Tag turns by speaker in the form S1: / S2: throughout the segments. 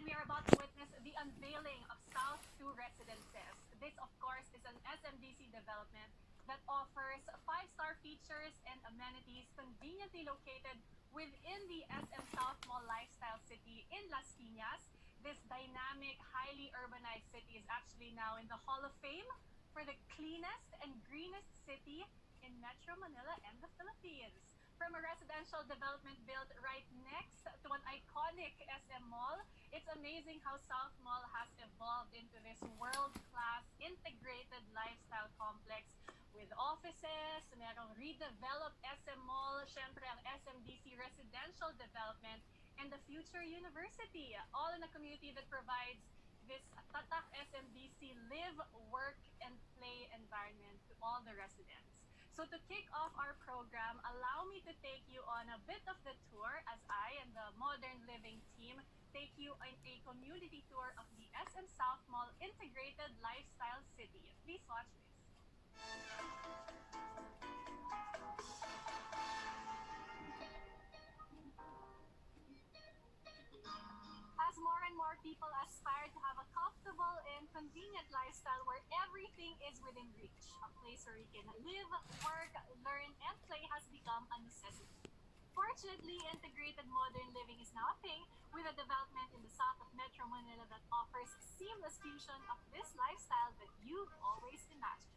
S1: we are about to witness the unveiling of South 2 Residences. This, of course, is an SMDC development that offers five-star features and amenities conveniently located within the SM Southmall lifestyle city in Las Piñas. This dynamic, highly urbanized city is actually now in the Hall of Fame for the cleanest and greenest city in Metro Manila and the Philippines. From a residential development built right next to an iconic SM Mall, it's amazing how South Mall has evolved into this world-class integrated lifestyle complex with offices, merong redeveloped SM Mall, syempre ang SMDC residential development, and the future university, all in a community that provides this tatak SMDC live, work, and play environment to all the residents. So to kick off our program, allow me to take you on a bit of the tour as I and the Modern Living team take you on a community tour of the SM South Mall Integrated Lifestyle City. Please watch this. As more and more people aspire to have a comfortable and convenient lifestyle where everything is within reach, a place where you can live, work, learn, and play has become a necessity. Fortunately, integrated modern living is now a thing with a development in the south of Metro Manila that offers seamless fusion of this lifestyle that you've always imagined.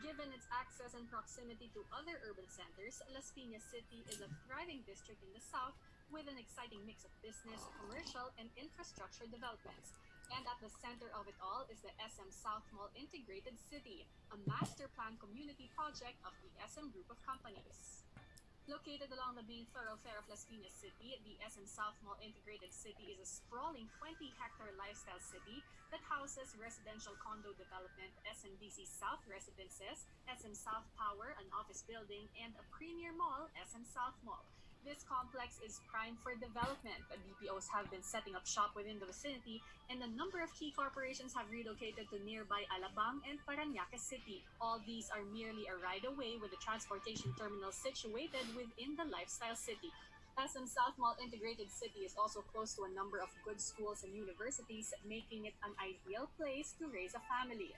S1: Given its access and proximity to other urban centers, Las Piñas City is a thriving district in the south with an exciting mix of business, commercial, and infrastructure developments. And at the center of it all is the SM South Mall Integrated City, a master plan community project of the SM Group of Companies. Located along the main thoroughfare of Las Piñas City, the SM South Mall Integrated City is a sprawling 20-hectare lifestyle city that houses residential condo development, SMDC South Residences, SM South Power, an office building, and a premier mall, SM South Mall. This complex is primed for development. BPOs have been setting up shop within the vicinity, and a number of key corporations have relocated to nearby Alabang and Parañaque City. All these are merely a ride away with the transportation terminal situated within the lifestyle city. SM South Mall Integrated City is also close to a number of good schools and universities, making it an ideal place to raise a family.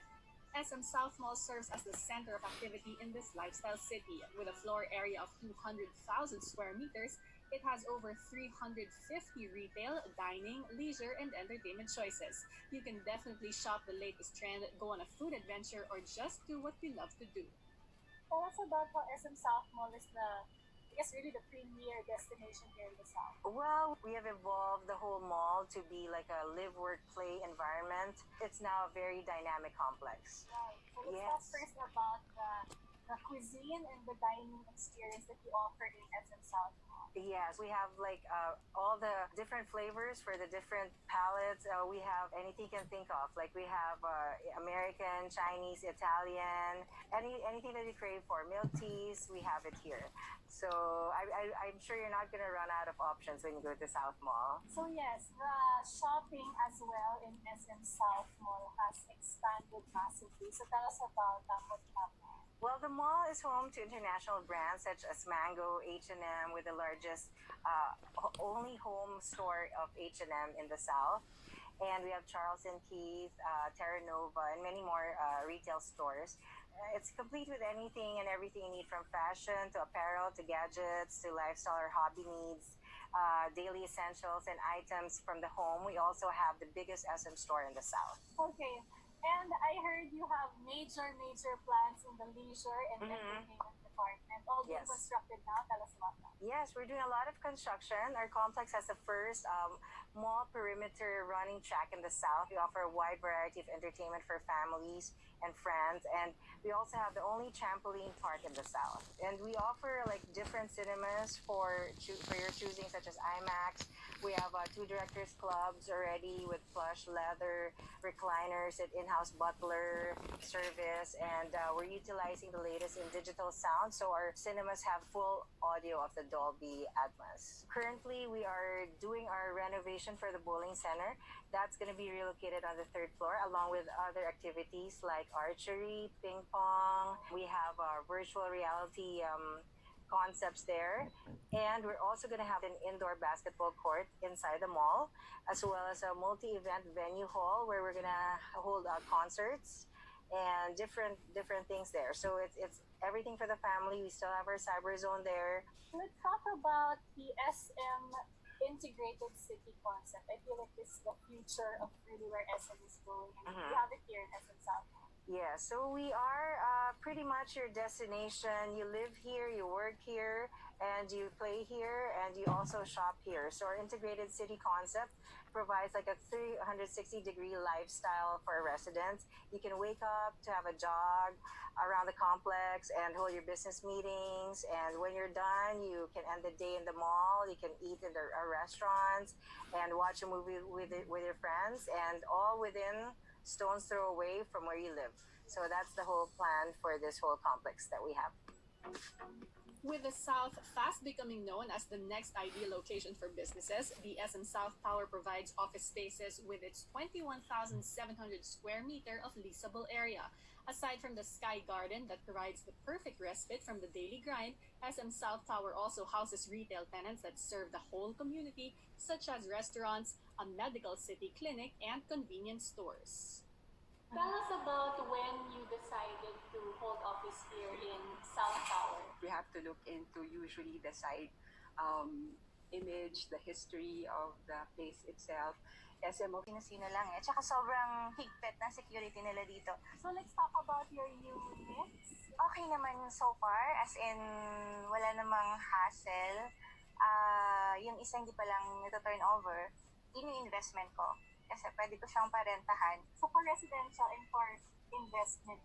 S1: SM South Mall serves as the center of activity in this lifestyle city. With a floor area of 200,000 square meters, it has over 350 retail, dining, leisure, and entertainment choices. You can definitely shop the latest trend, go on a food adventure, or just do what we love to do. Tell us about how SM South Mall is I guess, really the premier destination here in the South.
S2: Well, we have evolved the whole mall to be like a live, work, play environment. It's now a very dynamic complex.
S1: Right. So let's talk
S2: Yes.
S1: first about the cuisine and the dining experience that you offer in SM South Mall.
S2: Yes, we have like all the different flavors for the different palettes. We have anything you can think of. Like we have American, Chinese, Italian, anything that you crave for. Milk teas, we have it here. So I'm sure you're not gonna run out of options when you go to South Mall.
S1: So yes, the shopping as well in SM South Mall has expanded massively. So tell us about what you have there.
S2: Well, the mall is home to international brands such as Mango, H&M, with the largest only home store of H&M in the South. And we have Charles and Keith, Terra Nova, and many more retail stores. It's complete with anything and everything you need, from fashion to apparel to gadgets to lifestyle or hobby needs, daily essentials and items from the home. We also have the biggest SM store in the South.
S1: Okay. And I heard you have major plans in the leisure and entertainment department, all being
S2: Yes.
S1: constructed now. Tell us about that.
S2: Yes, we're doing a lot of construction. Our complex has the first mall perimeter running track in the South. We offer a wide variety of entertainment for families and friends, and we also have the only trampoline park in the South. And we offer like different cinemas for your choosing, such as IMAX. We have two directors clubs already with plush leather recliners and in-house butler service, and we're utilizing the latest in digital sound, so our cinemas have full audio of the Dolby Atmos. Currently, we are doing our renovation for the bowling center. That's going to be relocated on the third floor, along with other activities like archery, ping pong. We have virtual reality concepts there. And we're also going to have an indoor basketball court inside the mall, as well as a multi-event venue hall where we're going to hold concerts and different things there. So it's everything for the family. We still have our cyber zone there.
S3: Let's talk about the SM integrated city concept. I feel like this is the future of really where SM is going, and we have it here in SM South.
S2: Yeah, so we are pretty much your destination. You live here, you work here, and you play here, and you also shop here. So our integrated city concept provides like a 360-degree lifestyle for our residents. You can wake up to have a jog around the complex and hold your business meetings. And when you're done, you can end the day in the mall. You can eat in our restaurants and watch a movie with your friends, and all within stone's throw away from where you live. So that's the whole plan for this whole complex that we have.
S1: With the South fast becoming known as the next ideal location for businesses, the SM South Tower provides office spaces with its 21,700 square meter of leasable area. Aside from the Sky Garden that provides the perfect respite from the daily grind, SM South Tower also houses retail tenants that serve the whole community, such as restaurants, a medical city clinic, and convenience stores.
S3: Tell us about when you decided to hold office here in South Tower.
S4: We have to look into usually the site image, the history of the place itself. SMO.
S2: Sino-sino lang eh. Tsaka sobrang higpit ng security nila dito.
S3: So let's talk about your units.
S2: Okay naman so far, as in wala namang hassle. Yung isa hindi pa lang nito-turn over, yun yung investment ko. Kasi pwede ko siyang parentahan.
S3: So for residential and for investment,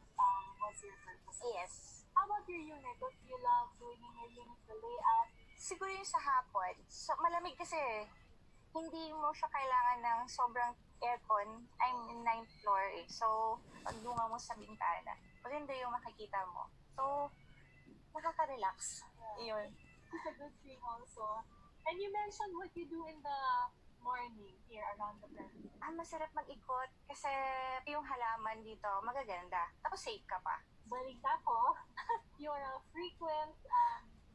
S3: was your purpose?
S2: Yes.
S3: How about your unit? What do you love doing in your unit, the layout?
S2: Siguro yung sa hapon. So, malamig kasi. Hindi mo siya kailangan ng sobrang aircon. I'm in 9th floor eh. So, pagdunga mo sa bintana, maganda yung makikita mo. So, nakaka-relax.
S3: Yeah.
S2: Yun.
S3: It's a good thing also. And you mentioned what you do in the morning here around the premises.
S2: Masarap mag-ikot kasi yung halaman dito magaganda. Tapos safe ka pa.
S3: Balita ko, you're a frequent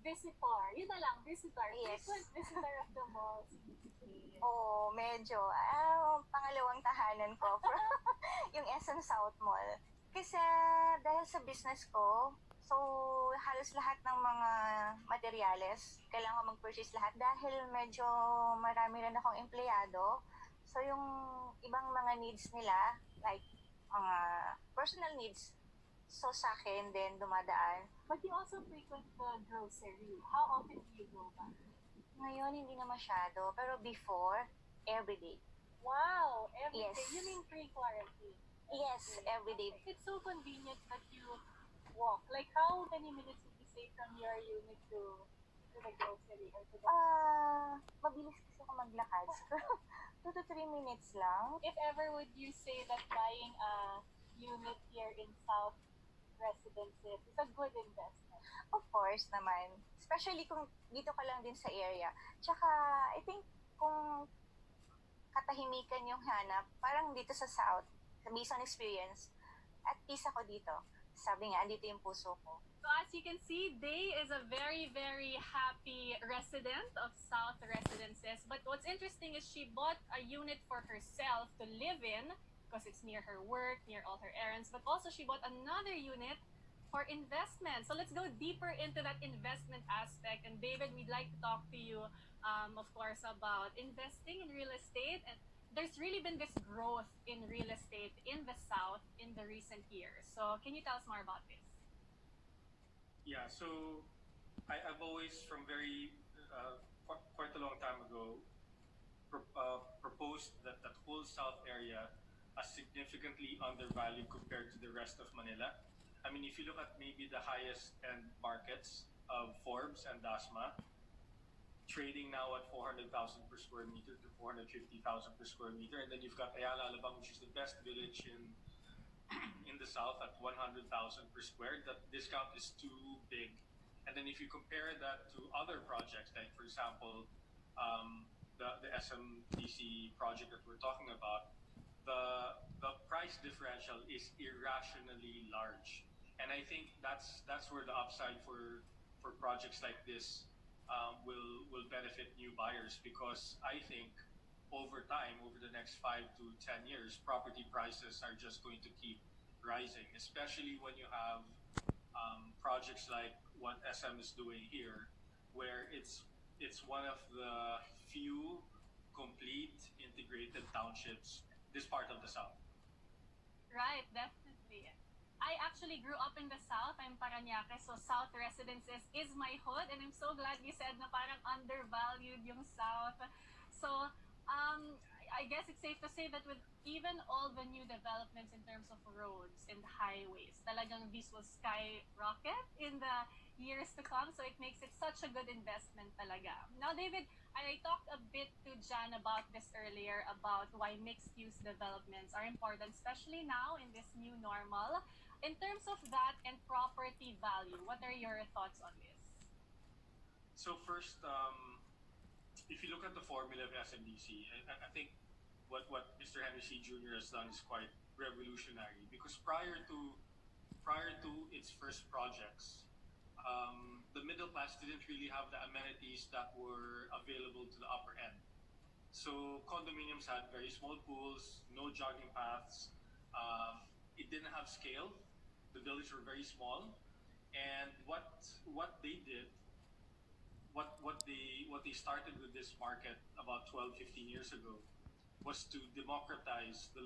S3: visitor. Yun na lang, visitor.
S2: Yes.
S3: Frequent visitor of the mall.
S2: Oo, medyo. Pangalawang tahanan ko. Yung SM Southmall. Kasi dahil sa business ko, so halos lahat ng mga materyales, kailangan ko mag-purchase lahat dahil medyo marami rin akong empleyado. So yung ibang mga needs nila, like mga personal needs, so sa akin din dumadaan.
S3: But you also frequent the grocery. How often do you go back?
S2: Ngayon hindi na masyado, pero before, everyday.
S3: Wow! Every
S2: Yes.
S3: day. You mean pre-quarantine?
S2: Yes, everyday.
S3: It's so convenient that you walk. Like how many minutes would you say from your unit to the grocery or to the
S2: Mabilis kasi ako maglakad. 2 to 3 minutes lang.
S3: If ever would you say that buying a unit here in South Residences is a good investment?
S2: Of course naman. Especially kung dito ka lang din sa area. Tsaka, I think, kung katahimikan yung hanap, parang dito sa South, based on experience, at peace ako dito. Sabi nga, andito yung puso ko.
S1: So as you can see, Day is a very, very happy resident of South Residences. But what's interesting is she bought a unit for herself to live in because it's near her work, near all her errands. But also she bought another unit for investment. So let's go deeper into that investment aspect. And David, we'd like to talk to you, of course, about investing in real estate. And there's really been this growth in real estate in the South in the recent years. So can you tell us more about this?
S5: Yeah, so I've always, from quite a long time ago, proposed that that whole South area is significantly undervalued compared to the rest of Manila. I mean, if you look at maybe the highest end markets of Forbes and DASMA, trading now at 400,000 per square meter to 450,000 per square meter, and then you've got Ayala Alabang, which is the best village in the south at 100,000 per square. That discount is too big. And then if you compare that to other projects, like for example, the SMDC project that we're talking about, the price differential is irrationally large. And I think that's where the upside for for projects like this will benefit new buyers because I think over time, over the next 5 to 10 years, property prices are just going to keep rising, especially when you have projects like what SM is doing here, where it's one of the few complete integrated townships this part of the south.
S1: Right, definitely. I actually grew up in the South. I'm Paranaque, so South residences is my hood, and I'm so glad you said na parang undervalued yung South. So, I guess it's safe to say that with even all the new developments in terms of roads and highways, talagang this will skyrocket in the years to come. So it makes it such a good investment talaga. Now, David, I talked a bit to Jan about this earlier about why mixed-use developments are important, especially now in this new normal. In terms of that and property value, what are your thoughts on this?
S5: So first, if you look at the formula of SMDC, I think what Mr. Henry C. Jr. has done is quite revolutionary because prior to its first projects, the middle class didn't really have the amenities that were available to the upper end. So condominiums had very small pools, no jogging paths. It didn't have scale. The buildings were very small, and what they did, what they started with this market about 12, 15 years ago, was to democratize the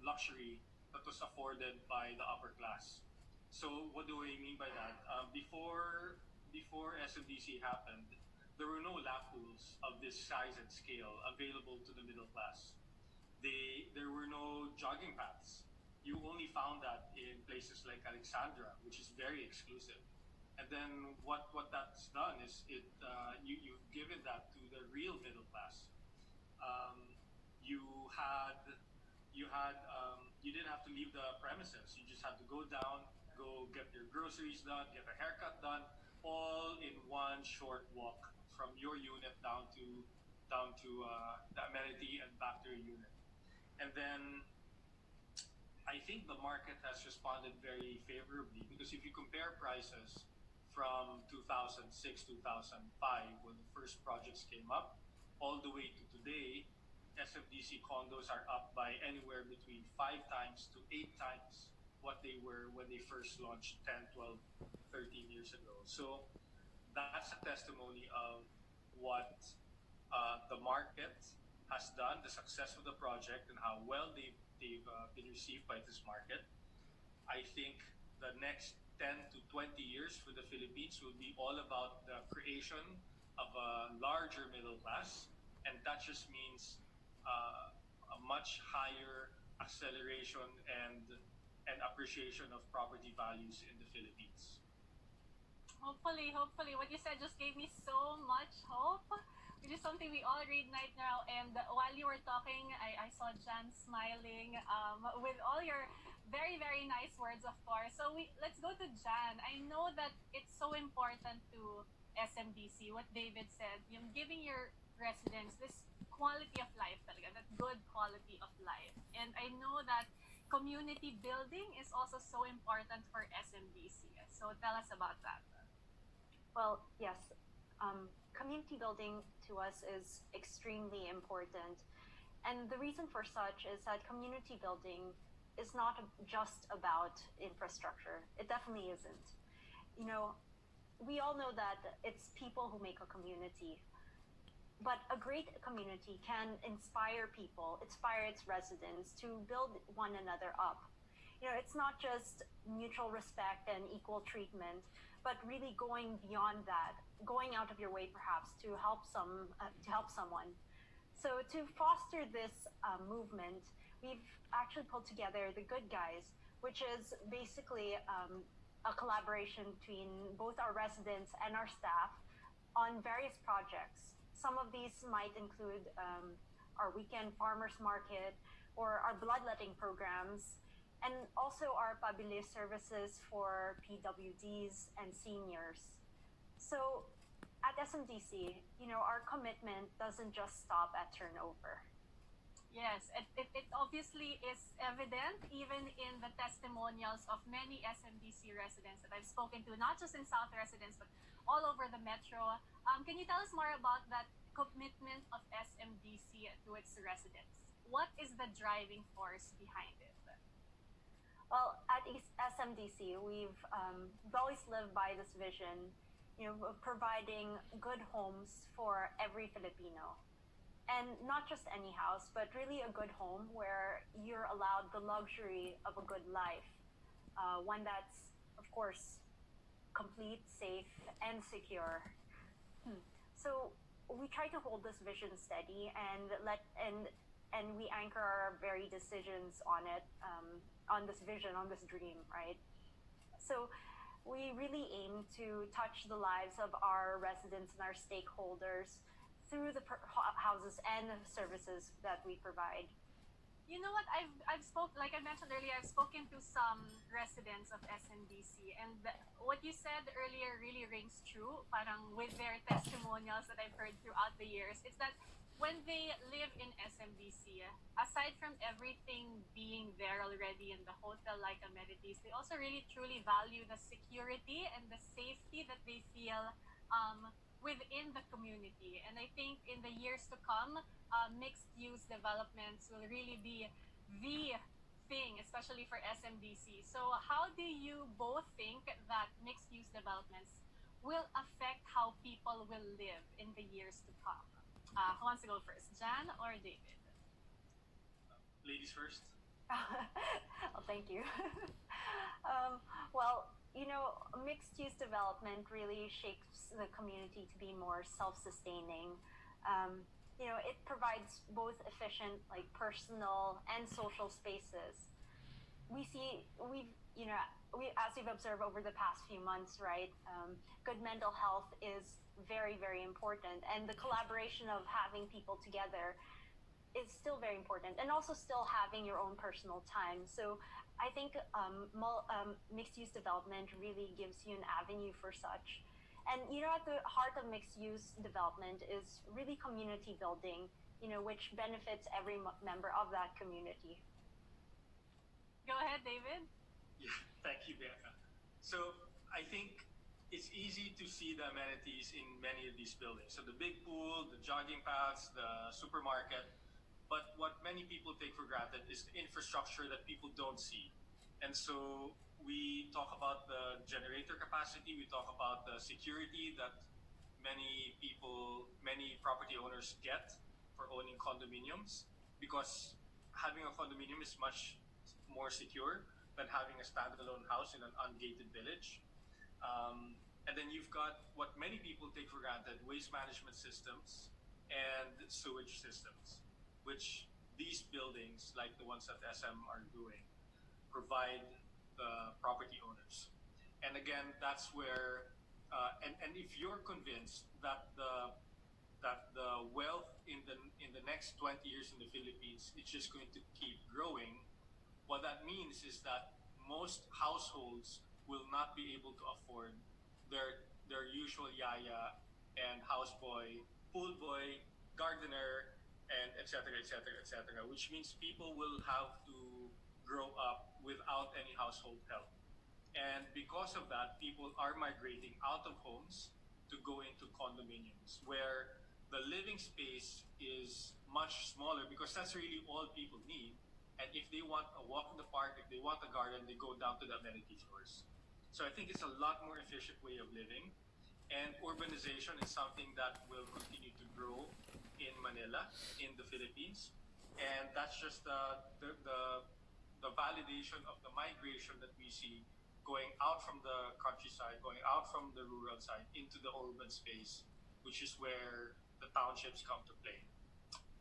S5: luxury that was afforded by the upper class. So what do I mean by that? Before SMDC happened, there were no lap pools of this size and scale available to the middle class. There were no jogging paths. You only found that in places like Alexandra, which is very exclusive. And then what that's done is you've given that to the real middle class. Um, you had you didn't have to leave the premises. You just had to go down, go get your groceries done, get a haircut done, all in one short walk from your unit down to the amenity and back to your unit. And then I think the market has responded very favorably because if you compare prices from 2006, 2005, when the first projects came up, all the way to today, SFDC condos are up by anywhere between 5 times to 8 times what they were when they first launched 10, 12, 13 years ago. So that's a testimony of what the market has done, the success of the project, and how well they've been received by this market. I think the next 10 to 20 years for the Philippines will be all about the creation of a larger middle class, and that just means a much higher acceleration and appreciation of property values in the Philippines.
S1: Hopefully, what you said just gave me so much hope, which is something we all read right now. And while you were talking, I saw Jan smiling with all your very, very nice words, of course. So let's go to Jan. I know that it's so important to SMDC, what David said, yung giving your residents this quality of life talaga, that good quality of life. And I know that community building is also so important for SMDC. So tell us about that.
S6: Well, yes. Community building to us is extremely important. And the reason for such is that community building is not just about infrastructure. It definitely isn't. You know, we all know that it's people who make a community. But a great community can inspire people, inspire its residents to build one another up. You know, it's not just mutual respect and equal treatment, but really going beyond that, going out of your way perhaps to help someone. So to foster this movement, we've actually pulled together the Good Guys, which is basically a collaboration between both our residents and our staff on various projects. Some of these might include our weekend farmers market or our bloodletting programs, and also our pabili services for PWDs and seniors. So at SMDC, you know, our commitment doesn't just stop at turnover.
S1: Yes, it obviously is evident even in the testimonials of many SMDC residents that I've spoken to, not just in South residents, but all over the metro. Can you tell us more about that commitment of SMDC to its residents? What is the driving force behind it?
S6: Well, at SMDC, we've always lived by this vision, of providing good homes for every Filipino. And not just any house, but really a good home where you're allowed the luxury of a good life. One that's, of course, complete, safe, and secure. So we try to hold this vision steady and we anchor our very decisions on it, on this vision, on this dream, right? So we really aim to touch the lives of our residents and our stakeholders through the houses and services that we provide.
S1: You know what? I've spoke like I mentioned earlier. I've spoken to some residents of SNDC, and what you said earlier really rings true. Parang with their testimonials that I've heard throughout the years, it's that when they live in SMDC, aside from everything being there already in the hotel-like amenities, they also really truly value the security and the safety that they feel within the community. And I think in the years to come, mixed use developments will really be the thing, especially for SMDC. So, how do you both think that mixed use developments will affect how people will live in the years to come? Who wants to go first, Jan or David?
S5: Ladies first.
S6: Well, thank you. Well, mixed use development really shapes the community to be more self sustaining. It provides both efficient, like personal and social spaces. As we've observed over the past few months, right? Good mental health is very, very important, and the collaboration of having people together is still very important, and also still having your own personal time. So I think mixed use development really gives you an avenue for such. And at the heart of mixed use development is really community building, which benefits every member of that community.
S1: Go ahead, David.
S5: Yeah, thank you, Bianca. So I think it's easy to see the amenities in many of these buildings. So the big pool, the jogging paths, the supermarket. But what many people take for granted is the infrastructure that people don't see. And so we talk about the generator capacity, we talk about the security that many property owners get for owning condominiums, because having a condominium is much more secure than having a standalone house in an ungated village. And then you've got what many people take for granted: waste management systems and sewage systems, which these buildings, like the ones that SM are doing, provide the property owners. And again, that's where, and if you're convinced that the wealth in the next 20 years in the Philippines is just going to keep growing, what that means is that most households will not be able to afford their usual yaya and houseboy, pool boy, gardener, and etc., etc., etc., which means people will have to grow up without any household help. And because of that, people are migrating out of homes to go into condominiums where the living space is much smaller, because that's really all people need. And if they want a walk in the park, if they want a garden, they go down to the amenity stores. So I think it's a lot more efficient way of living. And urbanization is something that will continue to grow in Manila, in the Philippines. And that's just the validation of the migration that we see going out from the countryside, going out from the rural side into the urban space, which is where the townships come to play.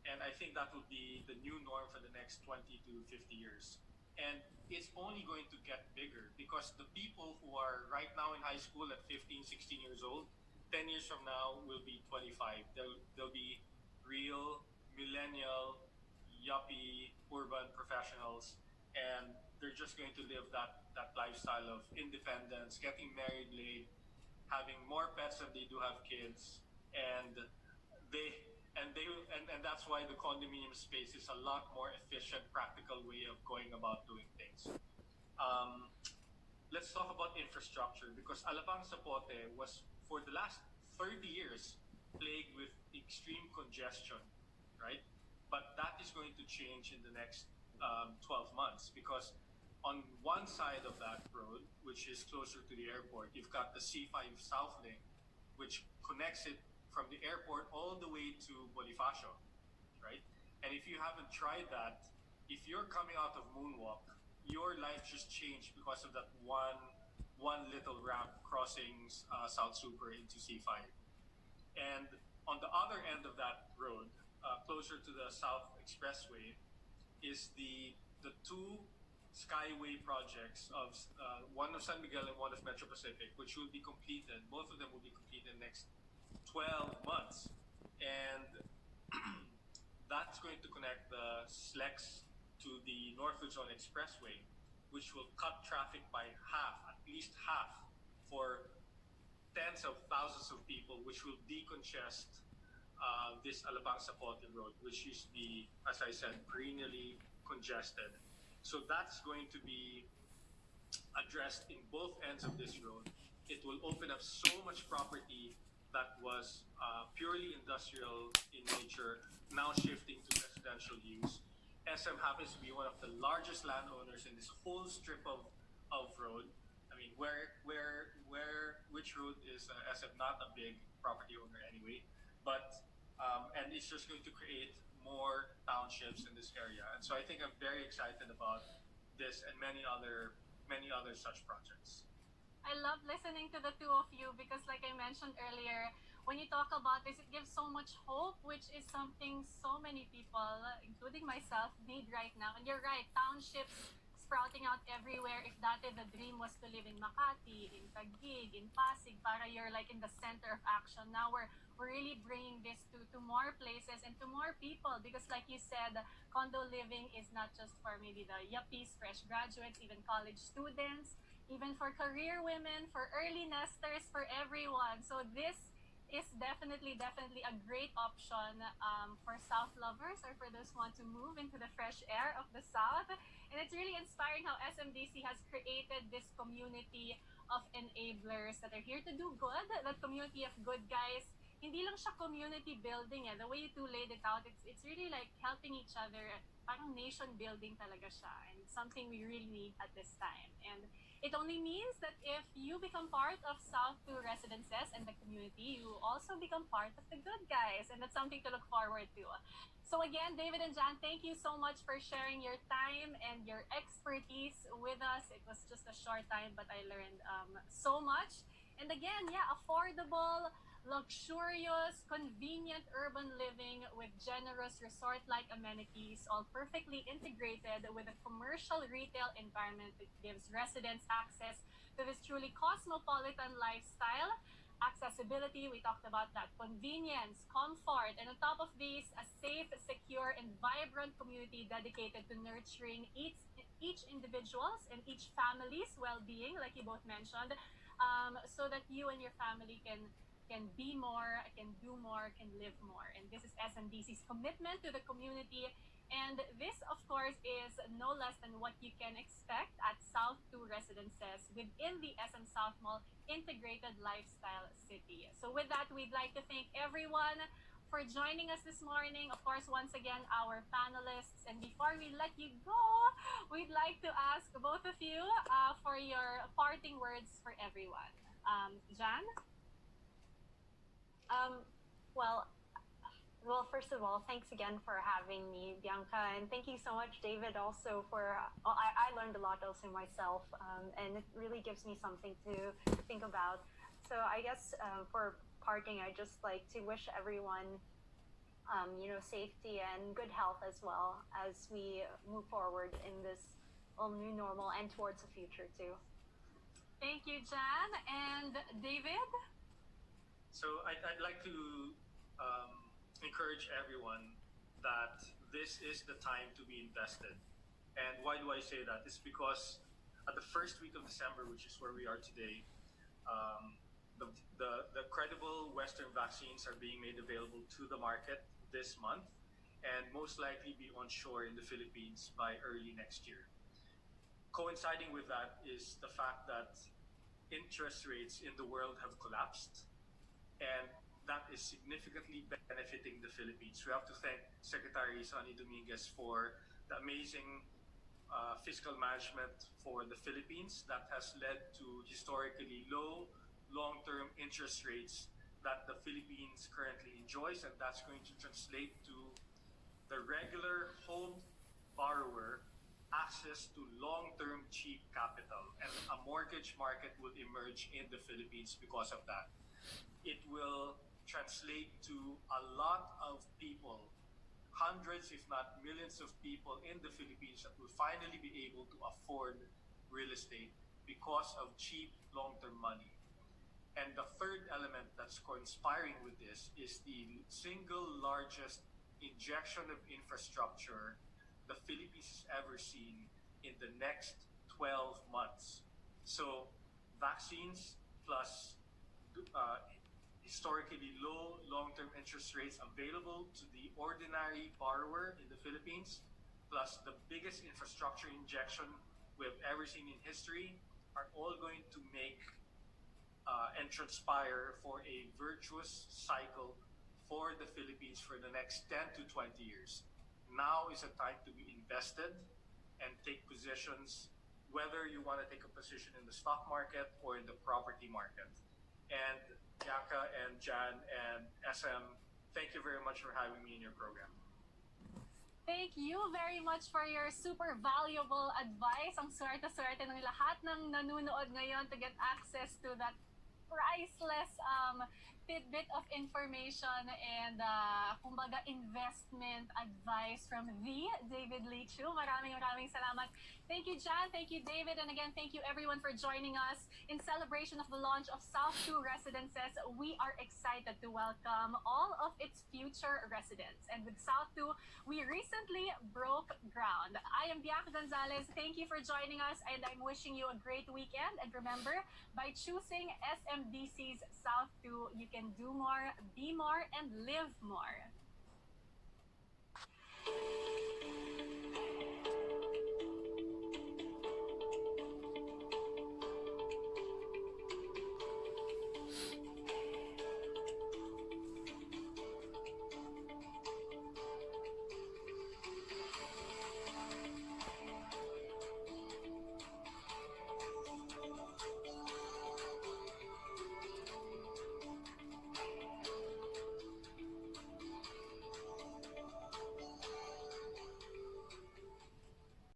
S5: And I think that will be the new norm for the next 20 to 50 years. And it's only going to get bigger, because the people who are right now in high school at 15, 16 years old, 10 years from now will be 25. They'll be real millennial, yuppie, urban professionals, and they're just going to live that lifestyle of independence, getting married late, having more pets than they do have kids, and they and that's why the condominium space is a lot more efficient, practical way of going about doing things. Let's talk about infrastructure because Alabang Zapote was for the last 30 years plagued with extreme congestion, right? But that is going to change in the next 12 months because on one side of that road, which is closer to the airport, you've got the C5 South Link, which connects it from the airport all the way to Bonifacio, right? And if you haven't tried that, if you're coming out of Moonwalk, your life just changed because of that one little ramp crossing South Super into C5. And on the other end of that road, closer to the South Expressway, is the two Skyway projects of one of San Miguel and one of Metro Pacific, which will be completed. Both of them will be completed in the next 12 months, and that's going to connect the SLEX to the North Luzon Expressway, which will cut traffic by half, at least half, for tens of thousands of people, which will decongest this Alabang Zapote Road, which used to be, as I said, perennially congested. So that's going to be addressed in both ends of this road. It will open up so much property that was purely industrial in nature, now shifting to residential use. SM happens to be one of the largest landowners in this whole strip of road. I mean, which road is SM not a big property owner anyway, but and it's just going to create more townships in this area. And so I think I'm very excited about this and many other such projects.
S1: I love listening to the two of you because, like I mentioned earlier, when you talk about this, it gives so much hope, which is something so many people, including myself, need right now. And you're right, townships sprouting out everywhere. If dati the dream was to live in Makati, in Taguig, in Pasig, para you're like in the center of action. Now we're really bringing this to more places and to more people because, like you said, condo living is not just for maybe the yuppies, fresh graduates, even college students, even for career women, for early nesters, for everyone. So this is definitely a great option for South lovers or for those who want to move into the fresh air of the South. And it's really inspiring how SMDC has created this community of enablers that are here to do good, that community of good guys. Hindi lang siya community building The way you two laid it out, it's really like helping each other. Parang nation building talaga siya. And something we really need at this time. And it only means that if you become part of South 2 residences and the community, you also become part of the good guys. And that's something to look forward to. So again, David and Jan, thank you so much for sharing your time and your expertise with us. It was just a short time, but I learned so much. And again, affordable, luxurious, convenient urban living with generous resort-like amenities, all perfectly integrated with a commercial retail environment that gives residents access to this truly cosmopolitan lifestyle. Accessibility, we talked about that. Convenience, comfort, and on top of these, a safe, secure, and vibrant community dedicated to nurturing each individual's and each family's well-being, like you both mentioned, so that you and your family can be more, can do more, can live more. And this is SMDC's commitment to the community. And this, of course, is no less than what you can expect at South 2 residences within the SM Southmall Integrated Lifestyle City. So with that, we'd like to thank everyone for joining us this morning. Of course, once again, our panelists. And before we let you go, we'd like to ask both of you for your parting words for everyone. Jan?
S6: Well, first of all, thanks again for having me, Bianca, and thank you so much, David, also for, I learned a lot also myself, and it really gives me something to think about. So I guess for parting, I just like to wish everyone, safety and good health as well as we move forward in this new normal and towards the future too.
S1: Thank you, Jan. And David?
S5: So I'd like to encourage everyone that this is the time to be invested. And why do I say that? It's because at the first week of December, which is where we are today, the credible Western vaccines are being made available to the market this month and most likely be on shore in the Philippines by early next year. Coinciding with that is the fact that interest rates in the world have collapsed, and that is significantly benefiting the Philippines. We have to thank Secretary Sonny Dominguez for the amazing fiscal management for the Philippines that has led to historically low long-term interest rates that the Philippines currently enjoys, and that's going to translate to the regular home borrower access to long-term cheap capital, and a mortgage market will emerge in the Philippines because of that. It will translate to a lot of people, hundreds if not millions of people in the Philippines that will finally be able to afford real estate because of cheap long-term money. And the third element that's conspiring with this is the single largest injection of infrastructure the Philippines has ever seen in the next 12 months. So vaccines plus historically low long-term interest rates available to the ordinary borrower in the Philippines, plus the biggest infrastructure injection we've ever seen in history, are all going to make and transpire for a virtuous cycle for the Philippines for the next 10 to 20 years. Now is a time to be invested and take positions, whether you want to take a position in the stock market or in the property market. And Bianca and Jan and SM, thank you very much for having me in your program.
S1: Thank you very much for your super valuable advice. Ang swerte-swerte ng lahat ng nanonood ngayon to get access to that priceless tidbit of information and kumbaga investment advice from the David Leechu. Maraming salamat. Thank you, Jan. Thank you, David. And again, thank you everyone for joining us in celebration of the launch of South 2 Residences. We are excited to welcome all of its future residents. And with South 2, we recently broke ground. I am Bianca Gonzalez. Thank you for joining us, and I'm wishing you a great weekend. And remember, by choosing SMDC's South 2, you can do more, be more, and live more.